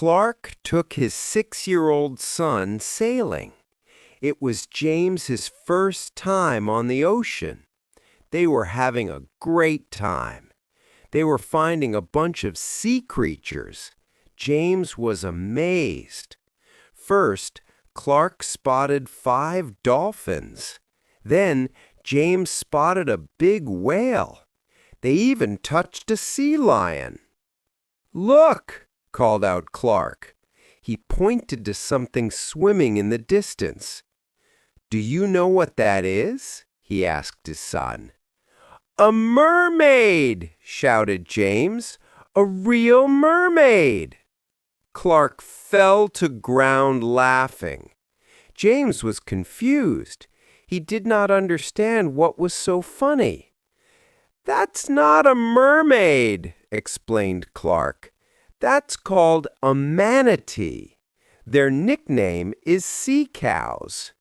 Clark took his 6-year-old son sailing. It was James's first time on the ocean. They were having a great time. They were finding a bunch of sea creatures. James was amazed. First, Clark spotted 5 dolphins. Then, James spotted a big whale. They even touched a sea lion. "Look!" called out Clark. He pointed to something swimming in the distance. "Do you know what that is?" he asked his son. "A mermaid!" shouted James. "A real mermaid!" Clark fell to ground laughing. James was confused. He did not understand what was so funny. "That's not a mermaid," explained Clark. "That's called a manatee. Their nickname is sea cows."